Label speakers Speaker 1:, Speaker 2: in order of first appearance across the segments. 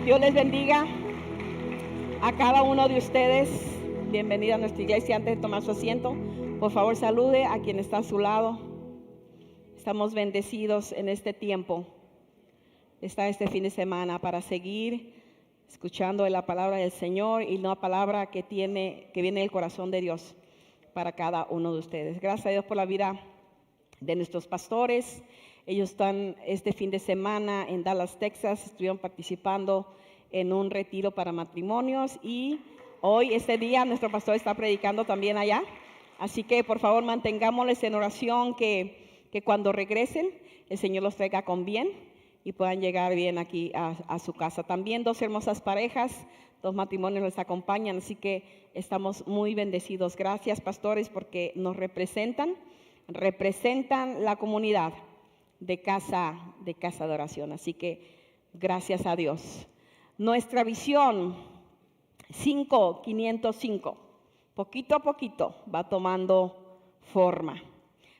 Speaker 1: Dios les bendiga a cada uno de ustedes. Bienvenida a nuestra iglesia. Antes de tomar su asiento, por favor salude a quien está a su lado. Estamos bendecidos en este tiempo. Está este fin de semana para seguir escuchando la palabra del Señor y la palabra que viene del corazón de Dios para cada uno de ustedes. Gracias a Dios por la vida de nuestros pastores. Ellos están este fin de semana en Dallas, Texas. Estuvieron participando en un retiro para matrimonios y hoy, este día, nuestro pastor está predicando también allá. Así que por favor mantengámosles en oración que cuando regresen el Señor los traiga con bien y puedan llegar bien aquí a su casa. También dos hermosas parejas, dos matrimonios les acompañan, así que estamos muy bendecidos. Gracias, pastores, porque nos representan la comunidad de casa de oración. Así que gracias a Dios. Nuestra visión 5505, poquito a poquito va tomando forma.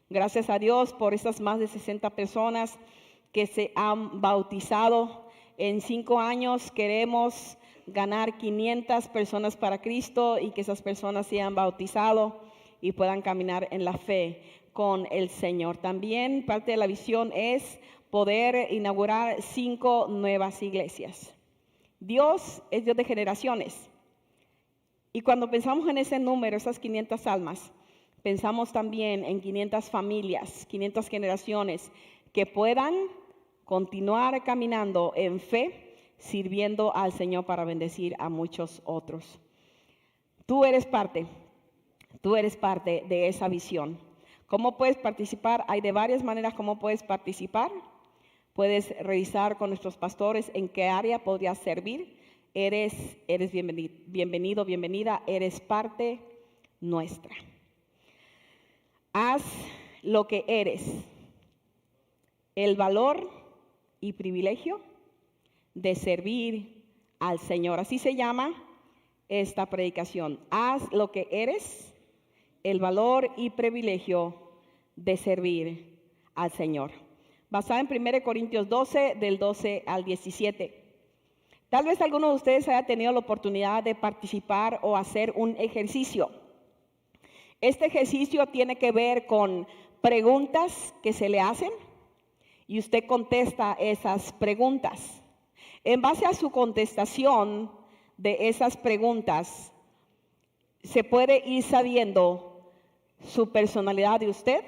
Speaker 1: Gracias a Dios por esas más de 60 personas que se han bautizado. En 5 años queremos ganar 500 personas para Cristo y que esas personas sean bautizado y puedan caminar en la fe con el Señor. También parte de la visión es poder inaugurar 5 nuevas iglesias. Dios es Dios de generaciones. Y cuando pensamos en ese número, esas 500 almas, pensamos también en 500 familias, 500 generaciones que puedan continuar caminando en fe, sirviendo al Señor para bendecir a muchos otros. Tú eres parte de esa visión. ¿Cómo puedes participar? Hay de varias maneras cómo puedes participar. Puedes revisar con nuestros pastores en qué área podrías servir. Eres bienvenido, bienvenida, eres parte nuestra. Haz lo que eres. El valor y privilegio de servir al Señor. Así se llama esta predicación. Haz lo que eres. El valor y privilegio de servir al Señor. Basada en 1 Corintios 12, del 12 al 17. Tal vez alguno de ustedes haya tenido la oportunidad de participar o hacer un ejercicio. Este ejercicio tiene que ver con preguntas que se le hacen y usted contesta esas preguntas. En base a su contestación de esas preguntas, se puede ir sabiendo su personalidad de usted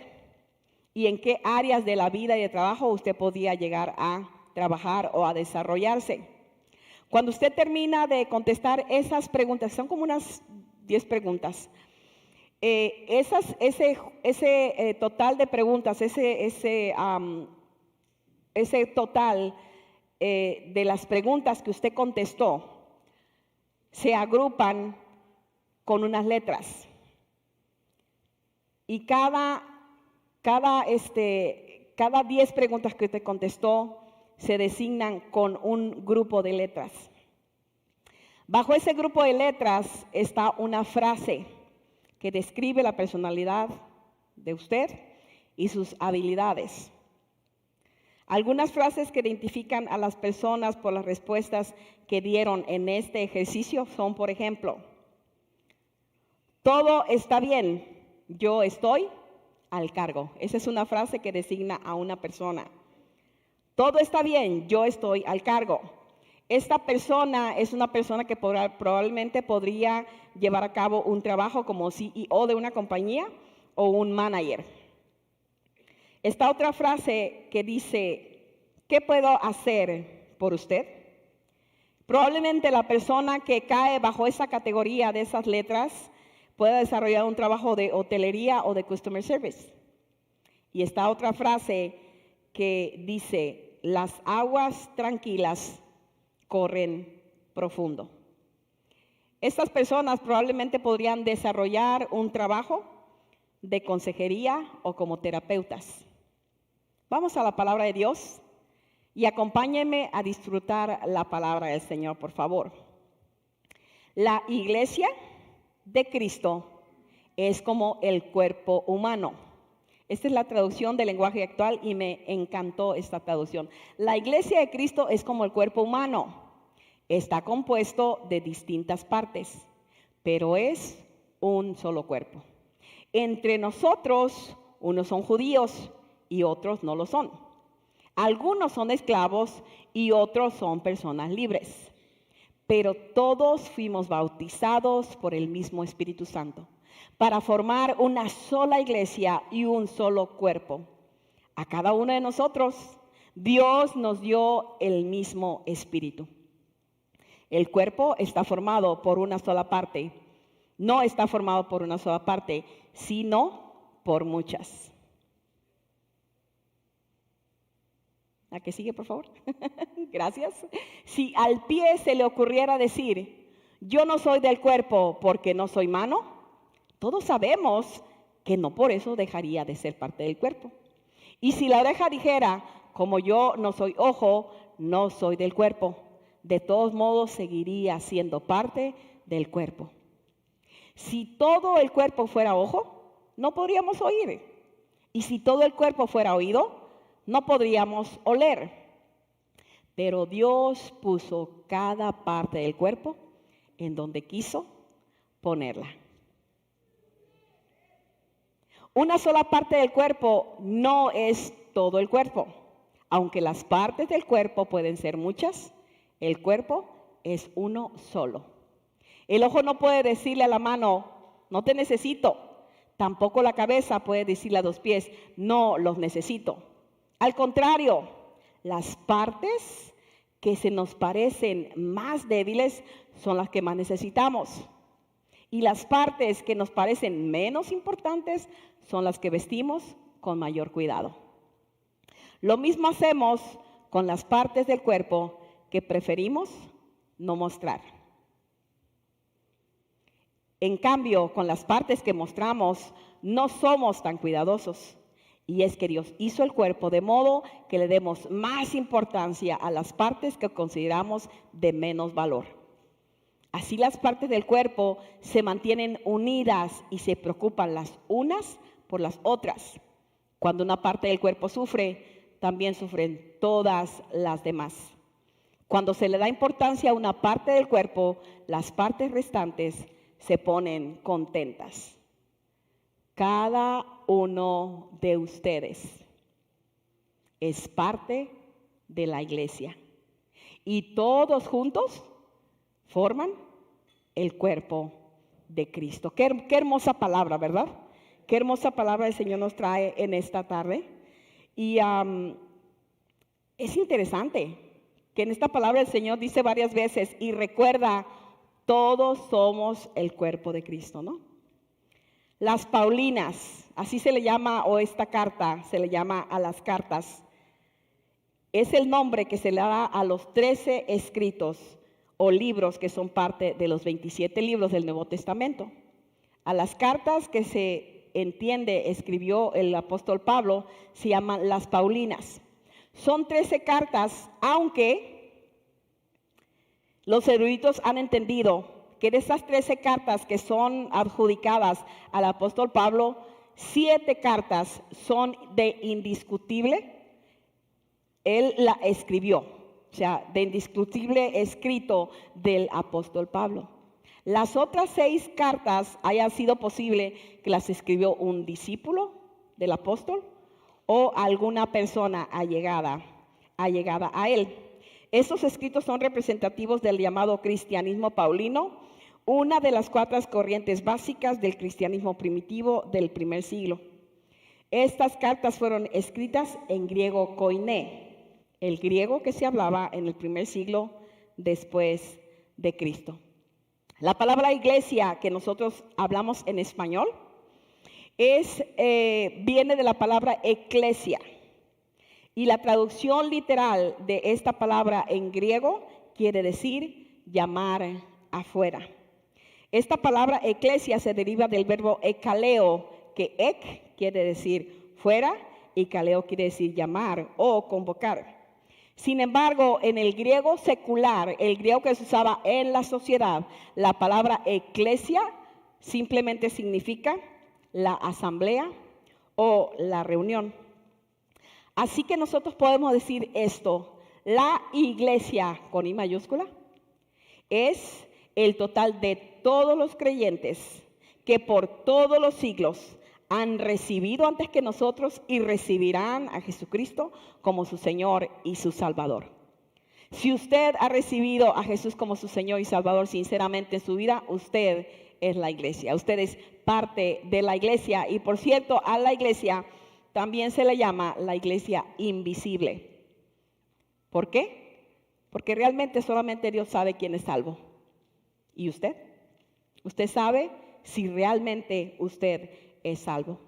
Speaker 1: y en qué áreas de la vida y de trabajo usted podía llegar a trabajar o a desarrollarse. Cuando usted termina de contestar esas preguntas, son como unas 10 preguntas, ese total de preguntas, ese total de las preguntas que usted contestó, se agrupan con unas letras. Y cada 10 preguntas que usted contestó se designan con un grupo de letras. Bajo ese grupo de letras está una frase que describe la personalidad de usted y sus habilidades. Algunas frases que identifican a las personas por las respuestas que dieron en este ejercicio son, por ejemplo, todo está bien. Yo estoy al cargo. Esa es una frase que designa a una persona. Todo está bien, yo estoy al cargo. Esta persona es una persona que probablemente podría llevar a cabo un trabajo como CEO de una compañía o un manager. Esta otra frase que dice, ¿qué puedo hacer por usted? Probablemente la persona que cae bajo esa categoría de esas letras pueda desarrollar un trabajo de hotelería o de customer service. Y esta otra frase que dice, las aguas tranquilas corren profundo. Estas personas probablemente podrían desarrollar un trabajo de consejería o como terapeutas. Vamos a la palabra de Dios y acompáñenme a disfrutar la palabra del Señor, por favor. La iglesia de Cristo es como el cuerpo humano. Esta es la traducción del lenguaje actual y me encantó esta traducción. La iglesia de Cristo es como el cuerpo humano, Está compuesto de distintas partes, pero es un solo cuerpo. Entre nosotros, unos son judíos y otros no lo son. Algunos son esclavos y otros son personas libres. Pero todos fuimos bautizados por el mismo Espíritu Santo para formar una sola iglesia y un solo cuerpo. A cada uno de nosotros, Dios nos dio el mismo Espíritu. El cuerpo está formado por una sola parte. No está formado por una sola parte, sino por muchas. ¿La que sigue, por favor? Gracias. Si al pie se le ocurriera decir, yo no soy del cuerpo porque no soy mano, todos sabemos que no por eso dejaría de ser parte del cuerpo. Y si la oreja dijera, como yo no soy ojo, no soy del cuerpo, de todos modos seguiría siendo parte del cuerpo. Si todo el cuerpo fuera ojo, no podríamos oír. Y si todo el cuerpo fuera oído, no podríamos oler. Pero Dios puso cada parte del cuerpo en donde quiso ponerla. Una sola parte del cuerpo no es todo el cuerpo. Aunque las partes del cuerpo pueden ser muchas, el cuerpo es uno solo. El ojo no puede decirle a la mano, no te necesito. Tampoco la cabeza puede decirle a los pies, no los necesito. Al contrario, las partes que se nos parecen más débiles son las que más necesitamos. Y las partes que nos parecen menos importantes son las que vestimos con mayor cuidado. Lo mismo hacemos con las partes del cuerpo que preferimos no mostrar. En cambio, con las partes que mostramos, no somos tan cuidadosos. Y es que Dios hizo el cuerpo de modo que le demos más importancia a las partes que consideramos de menos valor. Así las partes del cuerpo se mantienen unidas y se preocupan las unas por las otras. Cuando una parte del cuerpo sufre, también sufren todas las demás. Cuando se le da importancia a una parte del cuerpo, las partes restantes se ponen contentas. Cada uno de ustedes es parte de la iglesia y todos juntos forman el cuerpo de Cristo. Qué hermosa palabra, ¿verdad? Qué hermosa palabra el Señor nos trae en esta tarde. Y es interesante que en esta palabra el Señor dice varias veces y recuerda, todos somos el cuerpo de Cristo, ¿no? Las Paulinas, así se le llama, o esta carta se le llama a las cartas. Es el nombre que se le da a los 13 escritos o libros que son parte de los 27 libros del Nuevo Testamento. A las cartas que se entiende escribió el apóstol Pablo se llaman las Paulinas. Son 13 cartas, aunque los eruditos han entendido que de esas 13 cartas que son adjudicadas al apóstol Pablo, 7 cartas son de indiscutible, él la escribió, o sea, de indiscutible escrito del apóstol Pablo. Las otras 6 cartas haya sido posible que las escribió un discípulo del apóstol o alguna persona allegada a él. Estos escritos son representativos del llamado cristianismo paulino, una de las 4 corrientes básicas del cristianismo primitivo del primer siglo. Estas cartas fueron escritas en griego koiné, el griego que se hablaba en el primer siglo después de Cristo. La palabra iglesia que nosotros hablamos en español viene de la palabra eclesia. Y la traducción literal de esta palabra en griego quiere decir llamar afuera. Esta palabra eclesia se deriva del verbo ekaleo, que ek quiere decir fuera y kaleo quiere decir llamar o convocar. Sin embargo, en el griego secular, el griego que se usaba en la sociedad, la palabra eclesia simplemente significa la asamblea o la reunión. Así que nosotros podemos decir esto, la iglesia con I mayúscula Es el total de todos los creyentes que por todos los siglos han recibido antes que nosotros y recibirán a Jesucristo como su Señor y su Salvador. Si usted ha recibido a Jesús como su Señor y Salvador sinceramente en su vida, usted es la iglesia. Usted es parte de la iglesia. Y por cierto, a la iglesia también se le llama la iglesia invisible. ¿Por qué? Porque realmente solamente Dios sabe quién es salvo. ¿Y usted? ¿Usted sabe si realmente usted es salvo?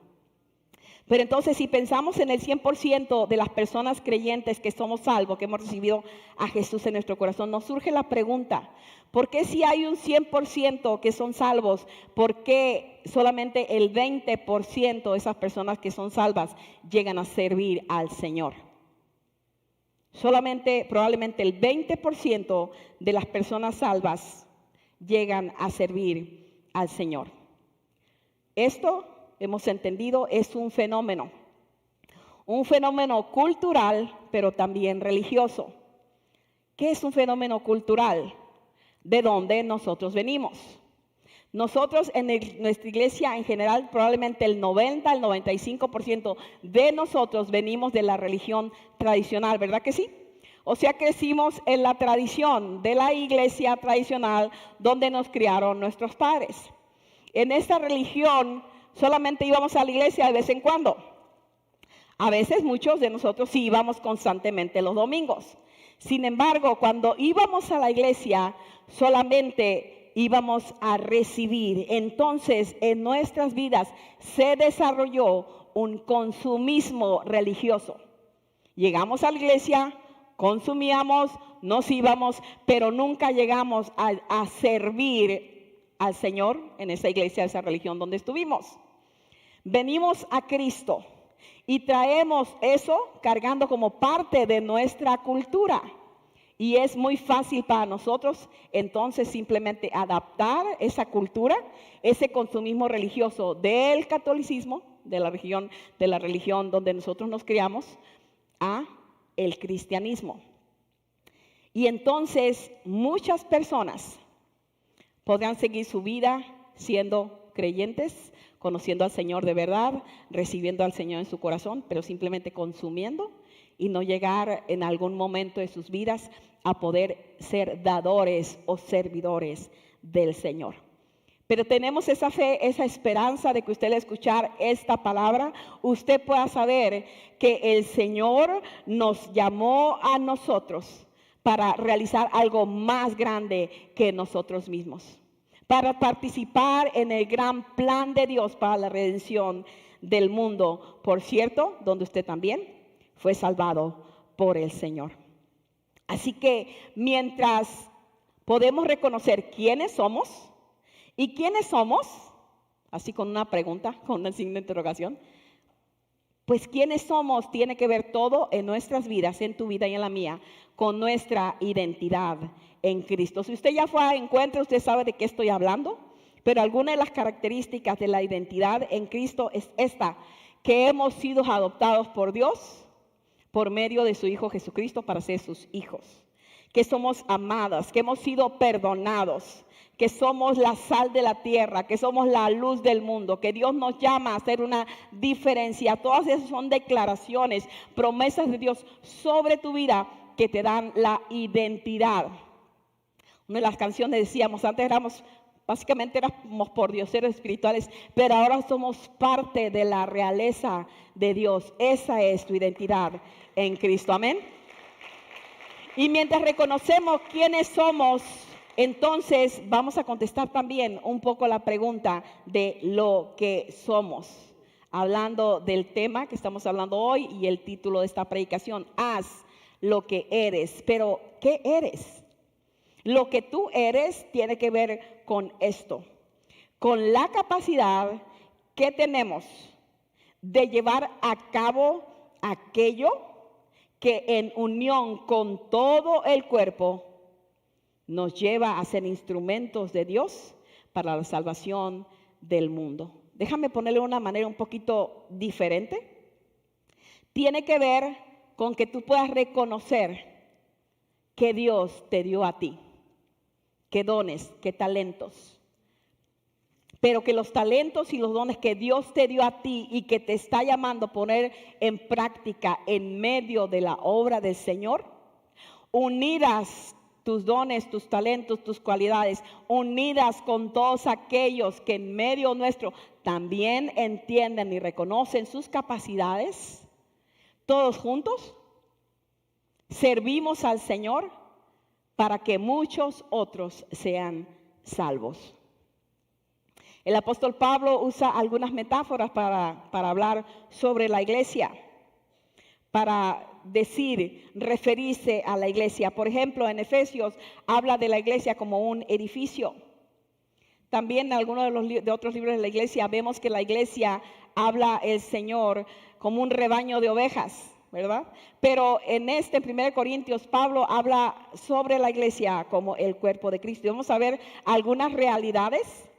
Speaker 1: Pero entonces, si pensamos en el 100% de las personas creyentes que somos salvos, que hemos recibido a Jesús en nuestro corazón, nos surge la pregunta: ¿por qué si hay un 100% que son salvos, por qué solamente el 20% de esas personas que son salvas llegan a servir al Señor? Solamente, probablemente el 20% de las personas salvas llegan a servir al Señor. Esto, hemos entendido, es un fenómeno cultural, pero también religioso. ¿Qué es un fenómeno cultural? De donde nosotros venimos. Nosotros en nuestra iglesia en general, probablemente el 90 al 95% de nosotros venimos de la religión tradicional, ¿verdad que sí? O sea, crecimos en la tradición de la iglesia tradicional donde nos criaron nuestros padres. En esta religión solamente íbamos a la iglesia de vez en cuando. A veces muchos de nosotros sí íbamos constantemente los domingos. Sin embargo, cuando íbamos a la iglesia, solamente íbamos a recibir. Entonces, en nuestras vidas se desarrolló un consumismo religioso. Llegamos a la iglesia, consumíamos, nos íbamos, pero nunca llegamos a servir al Señor en esa iglesia, esa religión donde estuvimos. Venimos a Cristo y traemos eso cargando como parte de nuestra cultura. Y es muy fácil para nosotros entonces simplemente adaptar esa cultura, ese consumismo religioso del catolicismo, de la religión donde nosotros nos criamos, a el cristianismo. Y entonces muchas personas podrán seguir su vida siendo creyentes, conociendo al Señor de verdad, recibiendo al Señor en su corazón, pero simplemente consumiendo y no llegar en algún momento de sus vidas a poder ser dadores o servidores del Señor. Pero tenemos esa fe, esa esperanza de que usted al escuchar esta palabra, usted pueda saber que el Señor nos llamó a nosotros para realizar algo más grande que nosotros mismos, para participar en el gran plan de Dios para la redención del mundo. Por cierto, donde usted también fue salvado por el Señor. Así que mientras podemos reconocer quiénes somos y quiénes somos, así con una pregunta, con un signo de interrogación, pues quiénes somos tiene que ver todo en nuestras vidas, en tu vida y en la mía, con nuestra identidad en Cristo. Si usted ya fue a encuentro, usted sabe de qué estoy hablando, pero alguna de las características de la identidad en Cristo es esta: que hemos sido adoptados por Dios por medio de su Hijo Jesucristo para ser sus hijos, que somos amadas, que hemos sido perdonados, que somos la sal de la tierra, que somos la luz del mundo, que Dios nos llama a hacer una diferencia. Todas esas son declaraciones, promesas de Dios sobre tu vida que te dan la identidad. Una de las canciones decíamos, antes básicamente éramos pordioseros espirituales, pero ahora somos parte de la realeza de Dios. Esa es tu identidad en Cristo. Amén. Y mientras reconocemos quiénes somos, entonces vamos a contestar también un poco la pregunta de lo que somos. Hablando del tema que estamos hablando hoy y el título de esta predicación: haz lo que eres. Pero, ¿qué eres? Lo que tú eres tiene que ver con esto, con la capacidad que tenemos de llevar a cabo aquello que en unión con todo el cuerpo nos lleva a ser instrumentos de Dios para la salvación del mundo. Déjame ponerle de una manera un poquito diferente. Tiene que ver con que tú puedas reconocer que Dios te dio a ti, qué dones, qué talentos. Pero que los talentos y los dones que Dios te dio a ti y que te está llamando a poner en práctica en medio de la obra del Señor, unidas tus dones, tus talentos, tus cualidades, unidas con todos aquellos que en medio nuestro también entienden y reconocen sus capacidades, todos juntos servimos al Señor para que muchos otros sean salvos. El apóstol Pablo usa algunas metáforas para hablar sobre la iglesia, para referirse a la iglesia. Por ejemplo, en Efesios habla de la iglesia como un edificio. También en algunos de otros libros de la iglesia vemos que la iglesia habla el Señor como un rebaño de ovejas, ¿verdad? Pero en 1 Corintios, Pablo habla sobre la iglesia como el cuerpo de Cristo. Y vamos a ver algunas realidades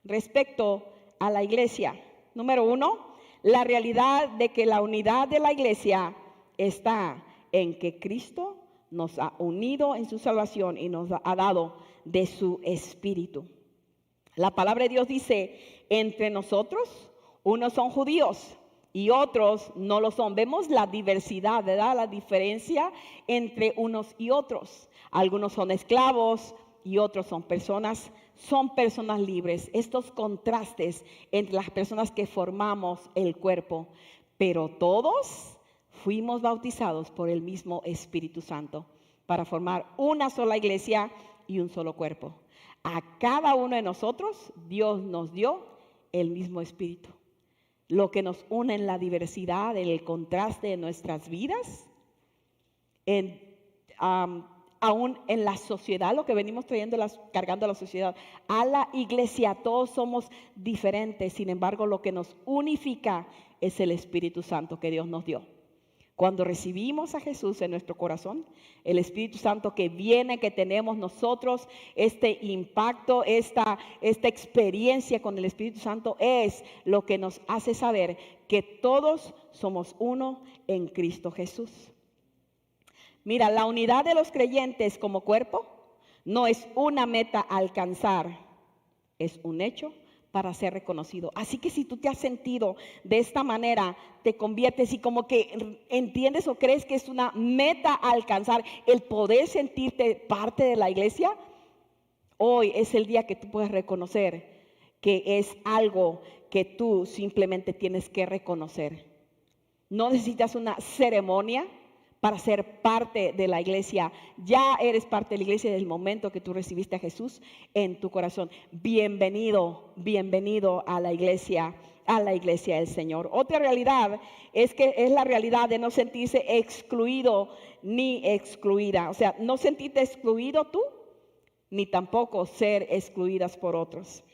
Speaker 1: respecto a la iglesia. Número 1, la realidad de que la unidad de la iglesia está en que Cristo nos ha unido en su salvación y nos ha dado de su espíritu. La palabra de Dios dice, entre nosotros, unos son judíos y otros no lo son. Vemos la diversidad, ¿verdad? La diferencia entre unos y otros. Algunos son esclavos y otros son personas libres. Estos contrastes entre las personas que formamos el cuerpo, pero todos fuimos bautizados por el mismo Espíritu Santo para formar una sola iglesia y un solo cuerpo. A cada uno de nosotros Dios nos dio el mismo Espíritu. Lo que nos une en la diversidad, en el contraste de nuestras vidas, aún en la sociedad, lo que venimos cargando a la sociedad, a la iglesia, todos somos diferentes. Sin embargo, lo que nos unifica es el Espíritu Santo que Dios nos dio. Cuando recibimos a Jesús en nuestro corazón, el Espíritu Santo que viene, que tenemos nosotros, este impacto, esta experiencia con el Espíritu Santo es lo que nos hace saber que todos somos uno en Cristo Jesús. Mira, la unidad de los creyentes como cuerpo no es una meta a alcanzar, es un hecho para ser reconocido. Así que si tú te has sentido de esta manera, te conviertes y como que entiendes o crees que es una meta a alcanzar el poder sentirte parte de la iglesia, hoy es el día que tú puedes reconocer que es algo que tú simplemente tienes que reconocer. No necesitas una ceremonia para ser parte de la iglesia. Ya eres parte de la iglesia desde el momento que tú recibiste a Jesús en tu corazón. Bienvenido, bienvenido a la iglesia del Señor. Otra realidad es la realidad de no sentirse excluido ni excluida. O sea, no sentirte excluido tú, ni tampoco ser excluidas por otros.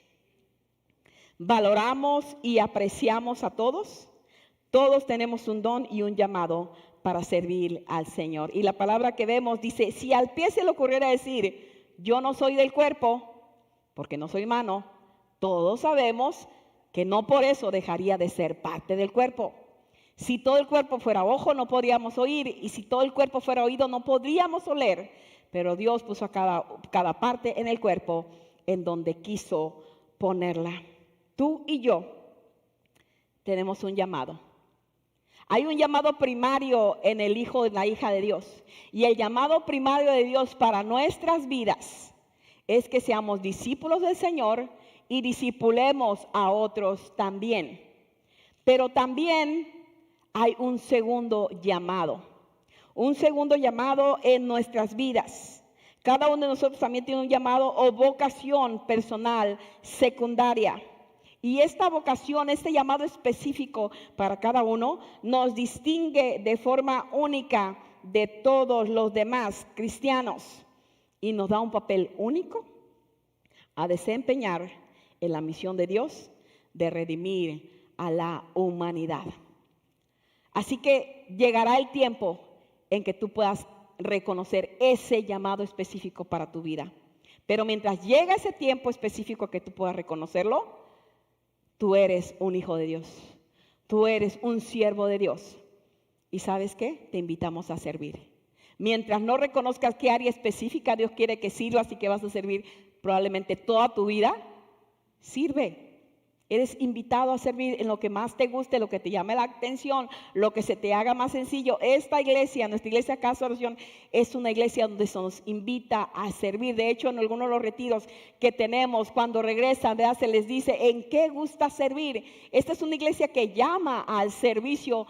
Speaker 1: Valoramos y apreciamos a todos. Todos tenemos un don y un llamado para servir al Señor. Y la palabra que vemos dice, si al pie se le ocurriera decir, yo no soy del cuerpo, porque no soy mano, todos sabemos que no por eso dejaría de ser parte del cuerpo. Si todo el cuerpo fuera ojo, no podríamos oír, y si todo el cuerpo fuera oído, no podríamos oler. Pero Dios puso a cada parte en el cuerpo en donde quiso ponerla. Tú y yo tenemos un llamado. Hay un llamado primario en el hijo y la hija de Dios. Y el llamado primario de Dios para nuestras vidas es que seamos discípulos del Señor y discipulemos a otros también. Pero también hay un segundo llamado. Un segundo llamado en nuestras vidas. Cada uno de nosotros también tiene un llamado o vocación personal secundaria. Y esta vocación, este llamado específico para cada uno, nos distingue de forma única de todos los demás cristianos y nos da un papel único a desempeñar en la misión de Dios de redimir a la humanidad. Así que llegará el tiempo en que tú puedas reconocer ese llamado específico para tu vida. Pero mientras llega ese tiempo específico que tú puedas reconocerlo, tú eres un hijo de Dios. Tú eres un siervo de Dios. ¿Y sabes qué? Te invitamos a servir. Mientras no reconozcas qué área específica Dios quiere que sirvas y que vas a servir probablemente toda tu vida, sirve. Eres invitado a servir en lo que más te guste, lo que te llame la atención, lo que se te haga más sencillo. Esta iglesia, nuestra iglesia Casa de Oración, es una iglesia donde se nos invita a servir. De hecho, en algunos de los retiros que tenemos, cuando regresan, ¿verdad?, se les dice, ¿en qué gusta servir? Esta es una iglesia que llama al servicio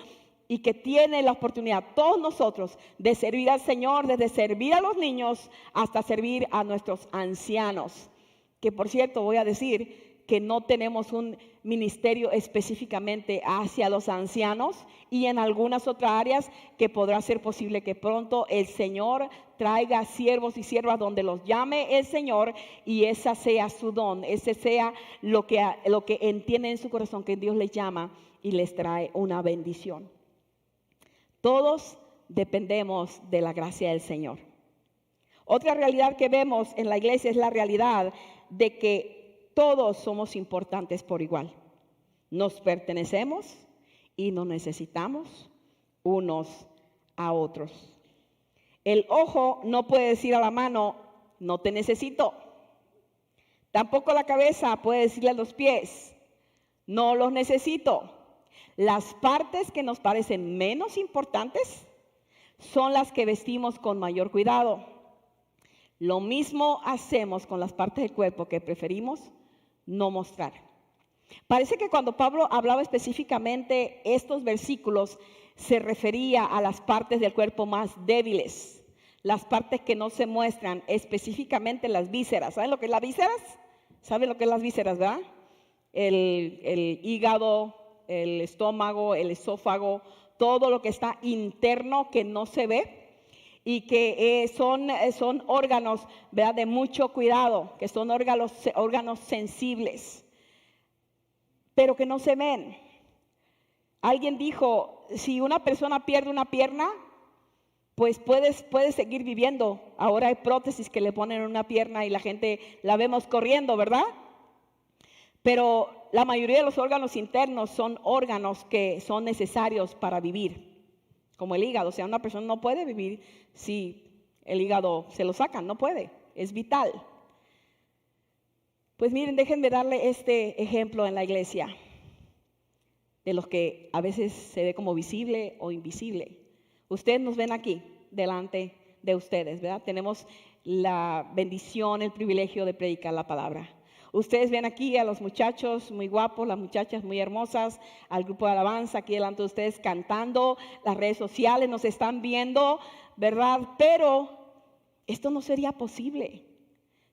Speaker 1: y que tiene la oportunidad, todos nosotros, de servir al Señor, desde servir a los niños hasta servir a nuestros ancianos. Que por cierto, voy a decir que no tenemos un ministerio específicamente hacia los ancianos, y en algunas otras áreas que podrá ser posible que pronto el Señor traiga siervos y siervas donde los llame el Señor y esa sea su don, ese sea lo que entienden en su corazón que Dios les llama y les trae una bendición. Todos dependemos de la gracia del Señor. Otra realidad que vemos en la iglesia es la realidad de que todos somos importantes por igual. Nos pertenecemos y nos necesitamos unos a otros. El ojo no puede decir a la mano, no te necesito. Tampoco la cabeza puede decirle a los pies, no los necesito. Las partes que nos parecen menos importantes son las que vestimos con mayor cuidado. Lo mismo hacemos con las partes del cuerpo que preferimos no mostrar. Parece que cuando Pablo hablaba específicamente estos versículos, se refería a las partes del cuerpo más débiles, las partes que no se muestran, específicamente las vísceras. ¿Saben lo que es las vísceras? ¿Saben lo que es las vísceras, verdad? El hígado, el estómago, el esófago, todo lo que está interno que no se ve y que son órganos, ¿verdad?, de mucho cuidado, que son órganos sensibles, pero que no se ven. Alguien dijo, si una persona pierde una pierna, pues puede seguir viviendo. Ahora hay prótesis que le ponen en una pierna y la gente la vemos corriendo, ¿verdad? Pero la mayoría de los órganos internos son órganos que son necesarios para vivir. Como el hígado, o sea, una persona no puede vivir si el hígado se lo sacan, no puede, es vital. Pues miren, déjenme darle este ejemplo en la iglesia, de los que a veces se ve como visible o invisible. Ustedes nos ven aquí, delante de ustedes, ¿verdad? Tenemos la bendición, el privilegio de predicar la palabra. Ustedes ven aquí a los muchachos muy guapos, las muchachas muy hermosas, al grupo de alabanza aquí delante de ustedes cantando, las redes sociales nos están viendo, ¿verdad? Pero esto no sería posible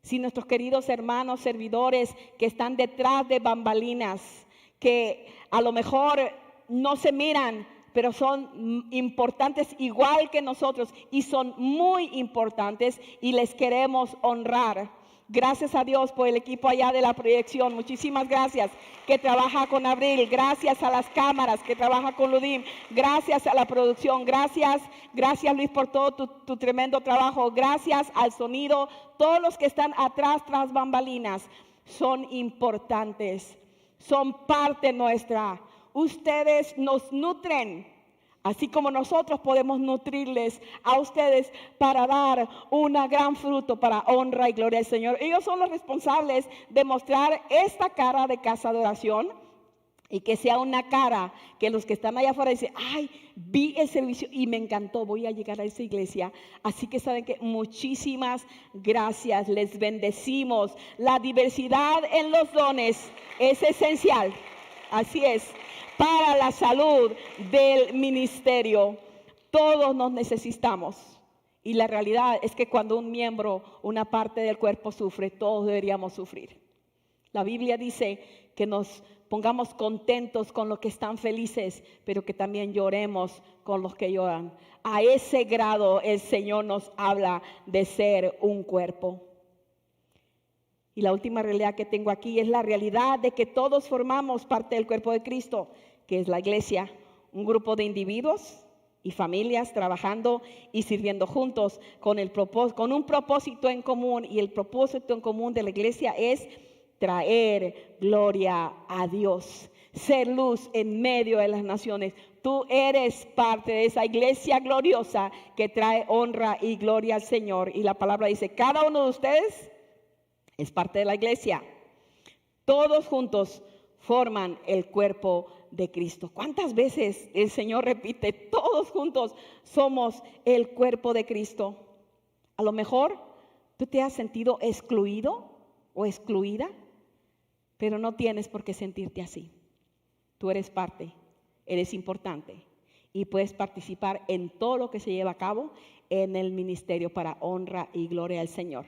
Speaker 1: si nuestros queridos hermanos servidores que están detrás de bambalinas, que a lo mejor no se miran, pero son importantes igual que nosotros y son muy importantes y les queremos honrar. Gracias a Dios por el equipo allá de la proyección. Muchísimas gracias que trabaja con Abril. Gracias a las cámaras que trabaja con Ludim. Gracias a la producción. Gracias Luis por todo tu tremendo trabajo. Gracias al sonido. Todos los que están atrás, tras bambalinas, son importantes. Son parte nuestra. Ustedes nos nutren. Así como nosotros podemos nutrirles a ustedes para dar una gran fruto para honra y gloria al Señor. Ellos son los responsables de mostrar esta cara de casa de oración y que sea una cara que los que están allá afuera dicen, ay, vi el servicio y me encantó, voy a llegar a esa iglesia. Así que saben que muchísimas gracias, les bendecimos. La diversidad en los dones es esencial, así es. Para la salud del ministerio, todos nos necesitamos. Y la realidad es que cuando un miembro, una parte del cuerpo sufre, todos deberíamos sufrir. La Biblia dice que nos pongamos contentos con los que están felices, pero que también lloremos con los que lloran. A ese grado el Señor nos habla de ser un cuerpo. Y la última realidad que tengo aquí es la realidad de que todos formamos parte del cuerpo de Cristo, que es la iglesia, un grupo de individuos y familias trabajando y sirviendo juntos con un propósito en común. Y el propósito en común de la iglesia es traer gloria a Dios, ser luz en medio de las naciones. Tú eres parte de esa iglesia gloriosa que trae honra y gloria al Señor. Y la palabra dice, cada uno de ustedes es parte de la iglesia. Todos juntos forman el cuerpo de Cristo. ¿Cuántas veces el Señor repite, todos juntos somos el cuerpo de Cristo? A lo mejor tú te has sentido excluido o excluida, pero no tienes por qué sentirte así. Tú eres parte, eres importante y puedes participar en todo lo que se lleva a cabo en el ministerio para honra y gloria al Señor.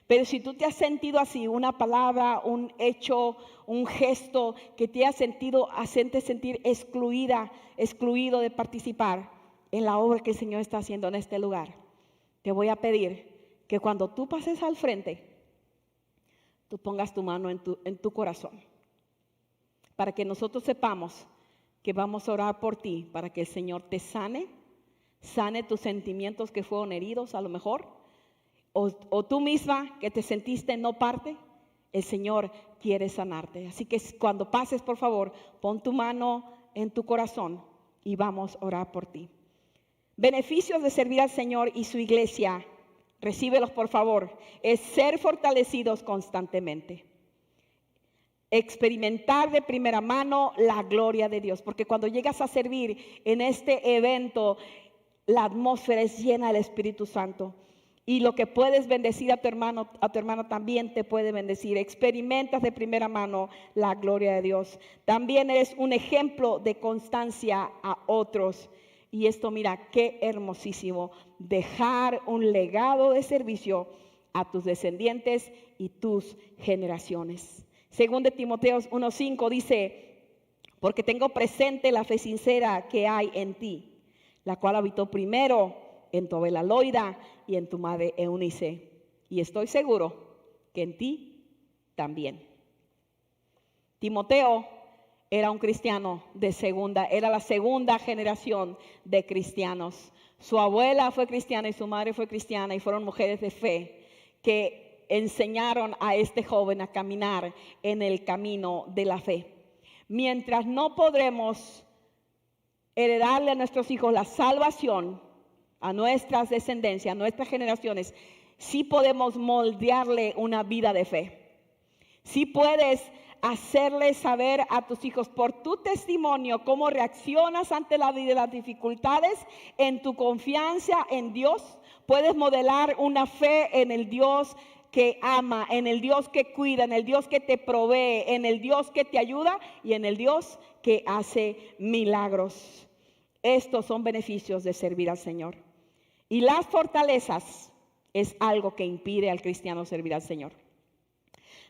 Speaker 1: Pero si tú te has sentido así, una palabra, un hecho, un gesto que te ha sentido, hacerte sentir excluido de participar en la obra que el Señor está haciendo en este lugar, te voy a pedir que cuando tú pases al frente, tú pongas tu mano en tu corazón, para que nosotros sepamos que vamos a orar por ti, para que el Señor te sane tus sentimientos que fueron heridos a lo mejor, o tú misma que te sentiste no parte, el Señor quiere sanarte. Así que cuando pases, por favor, pon tu mano en tu corazón y vamos a orar por ti. Beneficios de servir al Señor y su iglesia, recíbelos por favor, es ser fortalecidos constantemente. Experimentar de primera mano la gloria de Dios, porque cuando llegas a servir en este evento, la atmósfera es llena del Espíritu Santo. Y lo que puedes bendecir a tu hermano también te puede bendecir. Experimentas de primera mano la gloria de Dios. También eres un ejemplo de constancia a otros. Y esto, mira, qué hermosísimo. Dejar un legado de servicio a tus descendientes y tus generaciones. Según de Timoteo 1:5 dice, porque tengo presente la fe sincera que hay en ti, la cual habitó primero en tu abuela Loida y en tu madre Eunice, y estoy seguro que en ti también. Timoteo era un cristiano era la segunda generación de cristianos. Su abuela fue cristiana y su madre fue cristiana y fueron mujeres de fe que enseñaron a este joven a caminar en el camino de la fe. Mientras no podremos heredarle a nuestros hijos la salvación, a nuestras descendencias, a nuestras generaciones, sí podemos moldearle una vida de fe. Sí puedes hacerle saber a tus hijos por tu testimonio cómo reaccionas ante la vida y las dificultades, en tu confianza en Dios. Puedes modelar una fe en el Dios que ama, en el Dios que cuida, en el Dios que te provee, en el Dios que te ayuda y en el Dios que hace milagros. Estos son beneficios de servir al Señor. Y las fortalezas es algo que impide al cristiano servir al Señor.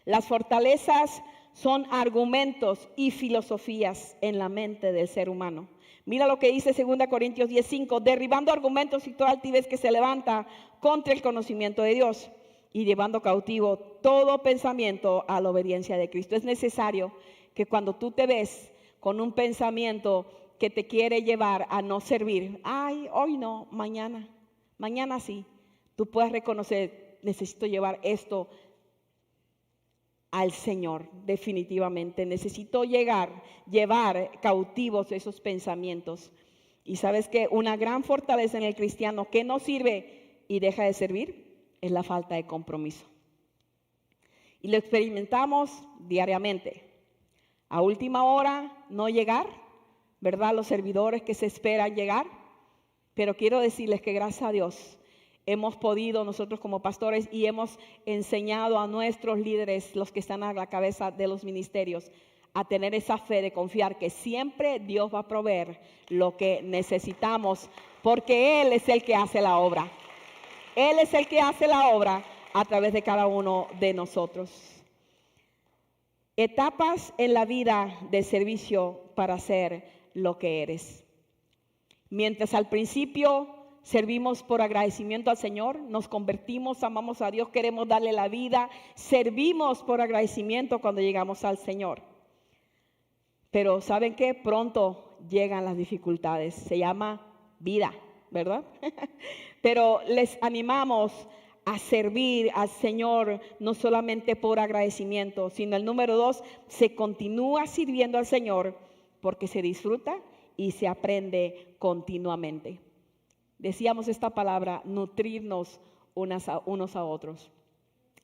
Speaker 1: Las fortalezas son argumentos y filosofías en la mente del ser humano. Mira lo que dice 2 Corintios 10:5, derribando argumentos y toda altivez que se levanta contra el conocimiento de Dios y llevando cautivo todo pensamiento a la obediencia de Cristo. Es necesario que cuando tú te ves con un pensamiento que te quiere llevar a no servir, ay, hoy no, mañana sí, tú puedes reconocer, necesito llevar esto al Señor, definitivamente. Necesito llevar cautivos esos pensamientos. Y sabes que una gran fortaleza en el cristiano que no sirve y deja de servir es la falta de compromiso. Y lo experimentamos diariamente. A última hora no llegar, ¿verdad? Los servidores que se esperan llegar. Pero quiero decirles que gracias a Dios hemos podido nosotros como pastores y hemos enseñado a nuestros líderes, los que están a la cabeza de los ministerios, a tener esa fe de confiar que siempre Dios va a proveer lo que necesitamos, porque Él es el que hace la obra. Él es el que hace la obra a través de cada uno de nosotros. Etapas en la vida de servicio para ser lo que eres. Mientras al principio servimos por agradecimiento al Señor, nos convertimos, amamos a Dios, queremos darle la vida, servimos por agradecimiento cuando llegamos al Señor. Pero ¿saben qué? Pronto llegan las dificultades, se llama vida, ¿verdad? Pero les animamos a servir al Señor no solamente por agradecimiento, sino el número 2, se continúa sirviendo al Señor porque se disfruta y se aprende continuamente. Decíamos esta palabra, nutrirnos unos a otros.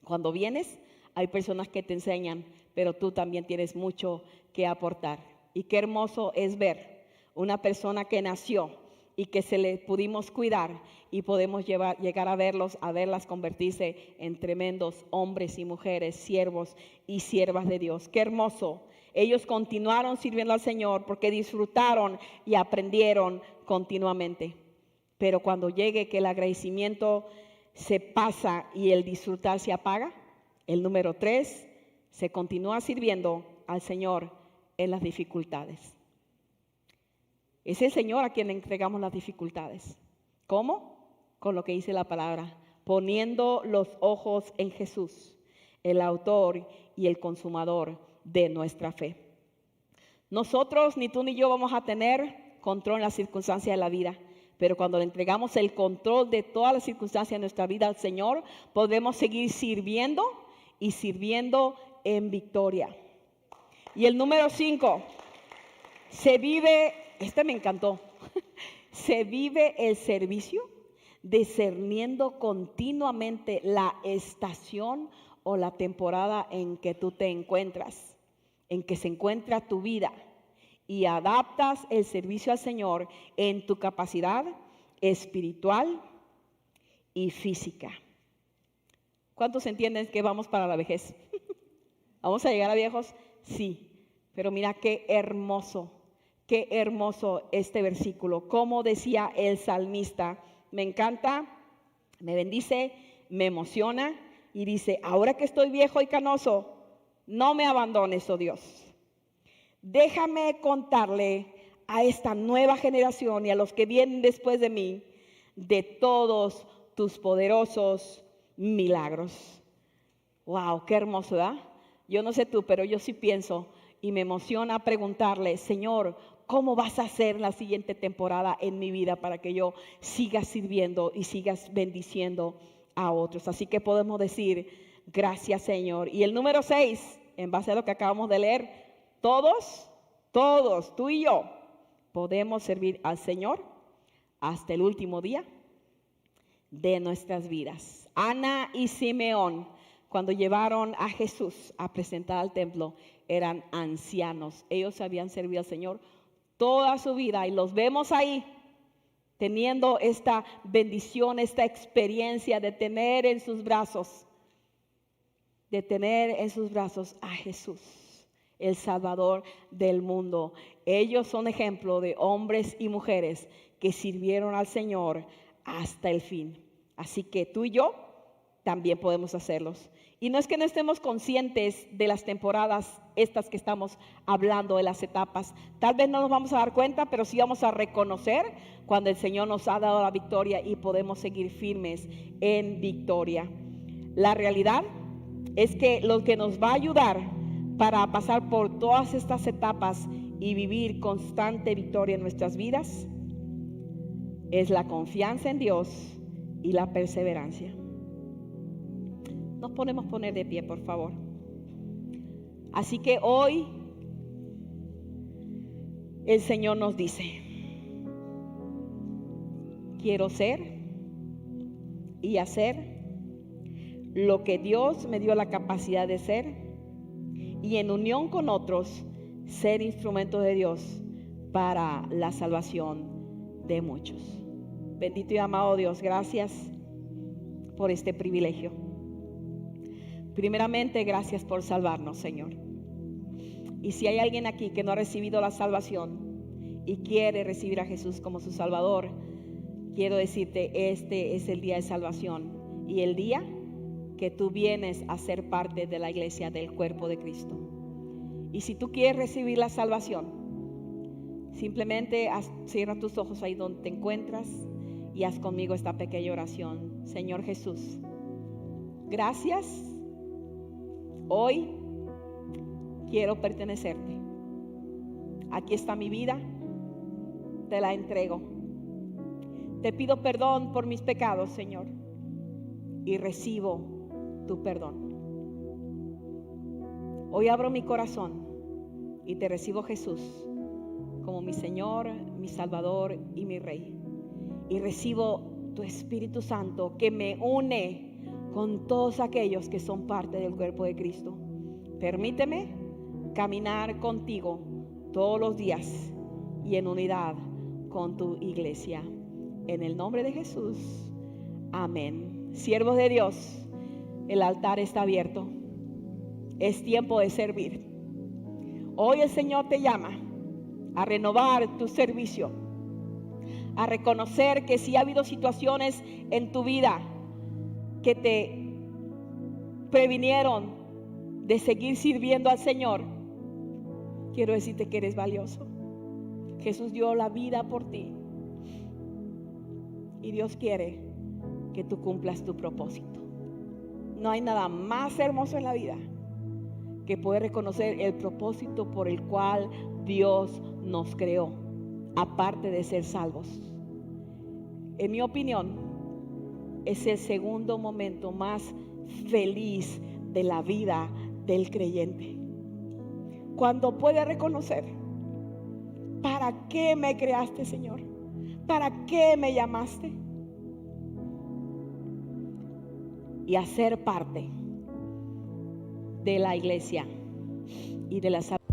Speaker 1: Cuando vienes, hay personas que te enseñan, pero tú también tienes mucho que aportar. Y qué hermoso es ver una persona que nació y que se le pudimos cuidar y podemos llegar a verlas convertirse en tremendos hombres y mujeres, siervos y siervas de Dios. Qué hermoso. Ellos continuaron sirviendo al Señor porque disfrutaron y aprendieron continuamente. Pero cuando llegue que el agradecimiento se pasa y el disfrutar se apaga, el número 3, se continúa sirviendo al Señor en las dificultades. Es el Señor a quien le entregamos las dificultades. ¿Cómo? Con lo que dice la palabra, poniendo los ojos en Jesús, el autor y el consumador de nuestra fe. Nosotros, ni tú ni yo, vamos a tener control en las circunstancias de la vida, pero cuando le entregamos el control de todas las circunstancias de nuestra vida al Señor, podemos seguir sirviendo y sirviendo en victoria. Y el número 5, se vive, me encantó, se vive el servicio discerniendo continuamente la estación o la temporada en que tú te encuentras, en que se encuentra tu vida, y adaptas el servicio al Señor en tu capacidad espiritual y física. ¿Cuántos entienden que vamos para la vejez? ¿Vamos a llegar a viejos? Sí, pero mira qué hermoso este versículo. Como decía el salmista, me encanta, me bendice, me emociona y dice, ahora que estoy viejo y canoso, no me abandones, oh Dios. Déjame contarle a esta nueva generación y a los que vienen después de mí de todos tus poderosos milagros. Wow, qué hermoso, ¿verdad? Yo no sé tú, pero yo sí pienso y me emociona preguntarle, Señor, ¿cómo vas a hacer la siguiente temporada en mi vida para que yo siga sirviendo y sigas bendiciendo a otros? Así que podemos decir, gracias, Señor. Y el número 6, en base a lo que acabamos de leer, todos, tú y yo, podemos servir al Señor hasta el último día de nuestras vidas. Ana y Simeón, cuando llevaron a Jesús a presentar al templo, eran ancianos. Ellos habían servido al Señor toda su vida y los vemos ahí teniendo esta bendición, esta experiencia de tener en sus brazos a Jesús, el Salvador del mundo. Ellos son ejemplo de hombres y mujeres que sirvieron al Señor hasta el fin. Así que tú y yo también podemos hacerlos. Y no es que no estemos conscientes de las temporadas estas que estamos hablando, de las etapas. Tal vez no nos vamos a dar cuenta, pero sí vamos a reconocer cuando el Señor nos ha dado la victoria y podemos seguir firmes en victoria. La realidad es que lo que nos va a ayudar para pasar por todas estas etapas y vivir constante victoria en nuestras vidas es la confianza en Dios y la perseverancia. Nos podemos poner de pie, por favor. Así que hoy el Señor nos dice, quiero ser y hacer lo que Dios me dio la capacidad de ser, y en unión con otros ser instrumento de Dios para la salvación de muchos. Bendito y amado Dios, gracias por este privilegio. Primeramente, gracias por salvarnos, Señor. Y si hay alguien aquí que no ha recibido la salvación y quiere recibir a Jesús como su Salvador, quiero decirte, este es el día de salvación y el día que tú vienes a ser parte de la iglesia, del cuerpo de Cristo. Y si tú quieres recibir la salvación, simplemente cierra tus ojos ahí donde te encuentras y haz conmigo esta pequeña oración. Señor Jesús, gracias. Hoy quiero pertenecerte. Aquí está mi vida, te la entrego. Te pido perdón por mis pecados, Señor, y recibo tu perdón. Hoy abro mi corazón y te recibo, Jesús, como mi Señor, mi Salvador y mi Rey. Y recibo tu Espíritu Santo que me une con todos aquellos que son parte del cuerpo de Cristo. Permíteme caminar contigo todos los días y en unidad con tu iglesia. En el nombre de Jesús. Amén. Siervos de Dios, el altar está abierto. Es tiempo de servir. Hoy el Señor te llama a renovar tu servicio, a reconocer que si ha habido situaciones en tu vida que te previnieron de seguir sirviendo al Señor, quiero decirte que eres valioso. Jesús dio la vida por ti y Dios quiere que tú cumplas tu propósito. No hay nada más hermoso en la vida que poder reconocer el propósito por el cual Dios nos creó, aparte de ser salvos. En mi opinión, es el segundo momento más feliz de la vida del creyente, cuando puede reconocer: ¿para qué me creaste, Señor? ¿Para qué me llamaste? Y hacer parte de la iglesia y de la salvación.